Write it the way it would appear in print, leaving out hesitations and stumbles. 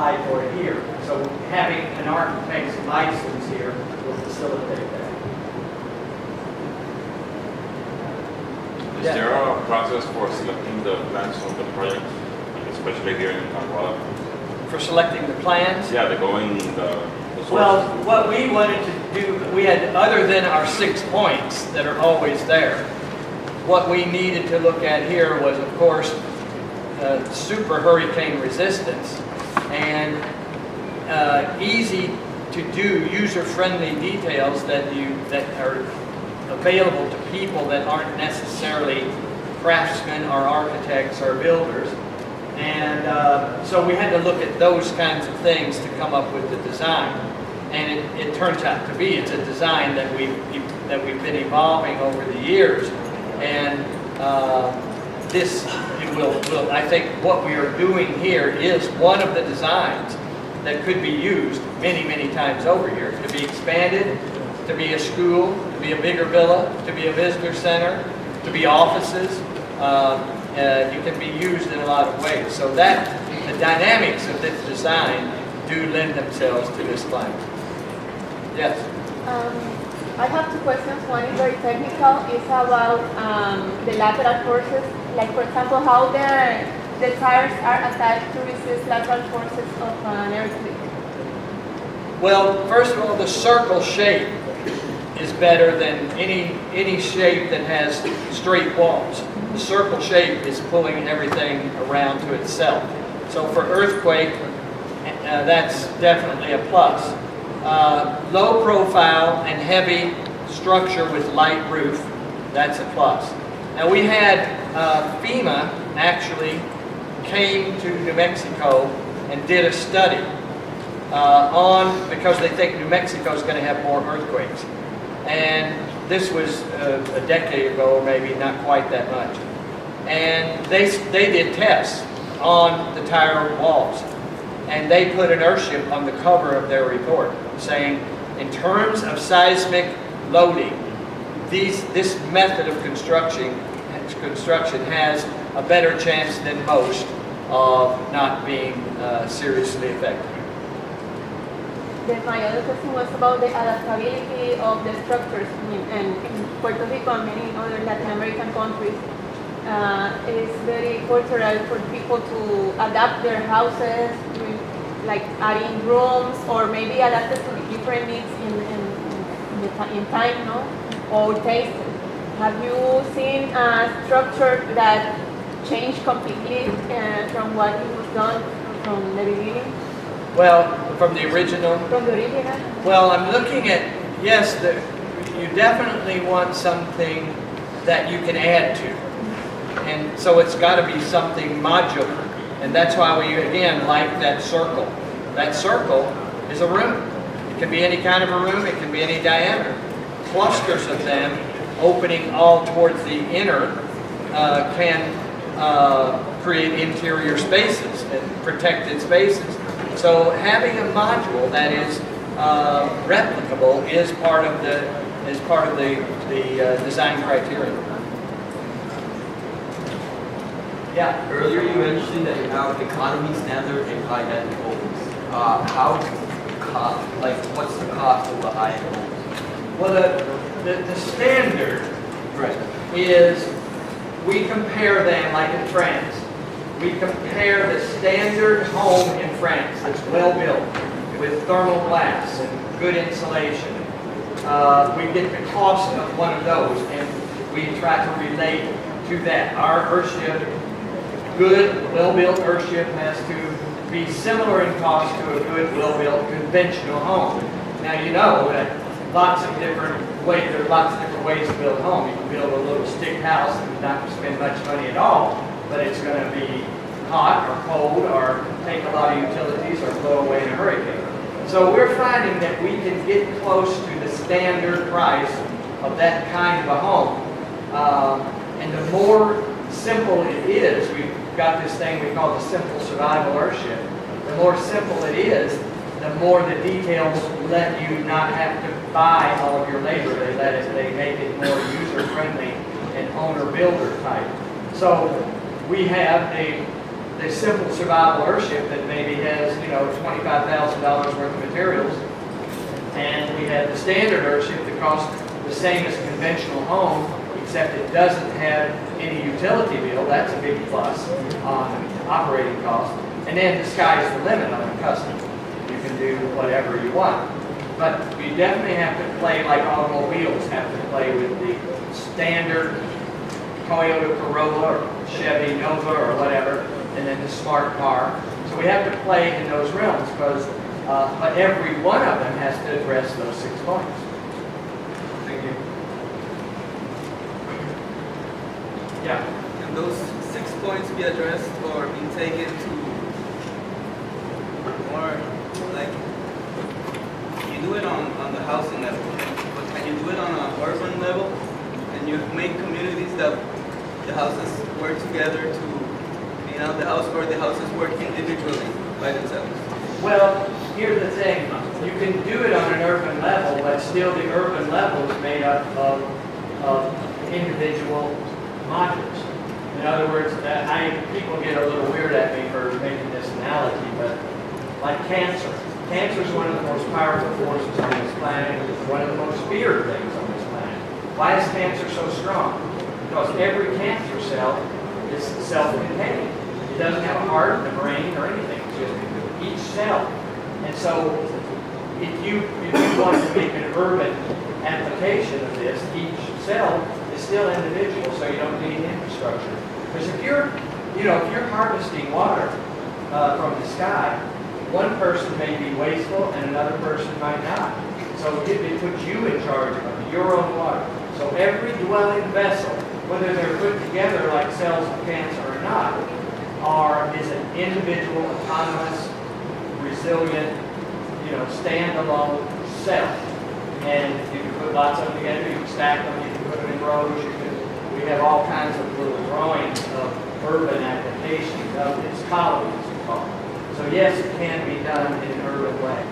apply for it here. So having an architect's license here will facilitate that. Is there a process for selecting the plans of the project, especially here in Anguilla? For selecting the plans? Yeah, the source. Well, what we wanted to do, we had, other than our 6 points that are always there, what we needed to look at here was, of course, super hurricane resistance and easy to do, user-friendly details that are available to people that aren't necessarily craftsmen or architects or builders. And so we had to look at those kinds of things to come up with the design. And it turns out to be, it's a design that we've been evolving over the years. And this will, I think what we are doing here is one of the designs that could be used many, many times over here, to be expanded, to be a school, to be a bigger villa, to be a visitor center, to be offices. It can be used in a lot of ways. So that the dynamics of this design do lend themselves to this plan. Yes? I have 2 questions. One is very technical. It's about the lateral forces. Like, for example, how the tires are attached to resist lateral forces of an earthquake. Well, first of all, the circle shape is better than any shape that has straight walls. The circle shape is pulling everything around to itself. So for earthquake, that's definitely a plus. Low profile and heavy structure with light roof, that's a plus. Now we had FEMA actually came to New Mexico and did a study because they think New Mexico is going to have more earthquakes. And this was a decade ago, or maybe not quite that much. And they did tests on the tire walls. And they put an Earthship on the cover of their report, saying, in terms of seismic loading, this method of construction has a better chance than most of not being seriously affected. Then my other question was about the adaptability of the structures. In Puerto Rico and many other Latin American countries, it is very cultural for people to adapt their houses, like adding rooms, or maybe adapt it to different needs in time, no? Or taste. Have you seen a structure that changed completely from what it was done from the beginning? Well, from the original? From the original? Well, I'm looking at, yes, you definitely want something that you can add to. And so it's got to be something modular. And that's why we, again, like that circle. That circle is a room. It can be any kind of a room. It can be any diameter. Clusters of them opening all towards the inner can create interior spaces and protected spaces. So having a module that is replicable is part of the design criteria. Yeah. Earlier you mentioned that you have economy, standard, and high-end homes. What's the cost of the high-end homes? Well, the standard Right. is we compare them like in France. We compare the standard home in France that's well built with thermal glass and good insulation. We get the cost of one of those and we try to relate to that. Our Earthship, good, well-built Earthship has to be similar in cost to a good, well-built conventional home. Now you know that lots of different ways, there are lots of different ways to build a home. You can build a little stick house and not spend much money at all, but it's going to be hot or cold or take a lot of utilities or blow away in a hurricane. So we're finding that we can get close to the standard price of that kind of a home. And the more simple it is, we've got this thing we call the simple survival Earthship. The more simple it is, the more the details let you not have to buy all of your labor. They make it more user-friendly and owner-builder type. So we have the simple survival Earthship that maybe has, $25,000 worth of materials. And we have the standard Earthship that costs the same as a conventional home, except it doesn't have any utility bill. That's a big plus on operating costs. And then the sky's the limit on a custom. You can do whatever you want. But you definitely have to play like automobiles have to play with the standard Toyota Corolla or Chevy Nova or whatever, and then the smart car. So we have to play in those realms because but every one of them has to address those 6 points. Thank you. Yeah. And those 6 points be addressed or be taken to more like you do it on the housing level, but can you do it on an urban level? And you make communities that the houses work together to clean out the house, or the houses work individually by themselves? Well, here's the thing. You can do it on an urban level, but still the urban level is made up of individual modules. In other words, people get a little weird at me for making this analogy, but like cancer. Cancer is one of the most powerful forces on this planet. It's one of the most feared things on this planet. Why is cancer so strong? Because every cancer cell is self-contained. It doesn't have a heart, a brain, or anything. It's just each cell. And so if you want to make an urban application of this, each cell is still individual, so you don't need infrastructure. Because if you're harvesting water from the sky, one person may be wasteful and another person might not. So it puts you in charge of your own water. So every dwelling vessel, whether they're put together like cells of cancer or not, is an individual, autonomous, resilient, standalone cell. And you can put lots of them together, you can stack them, you can put them in rows, we have all kinds of little drawings of urban applications of its colonies, it's called. So yes, it can be done in an urban way.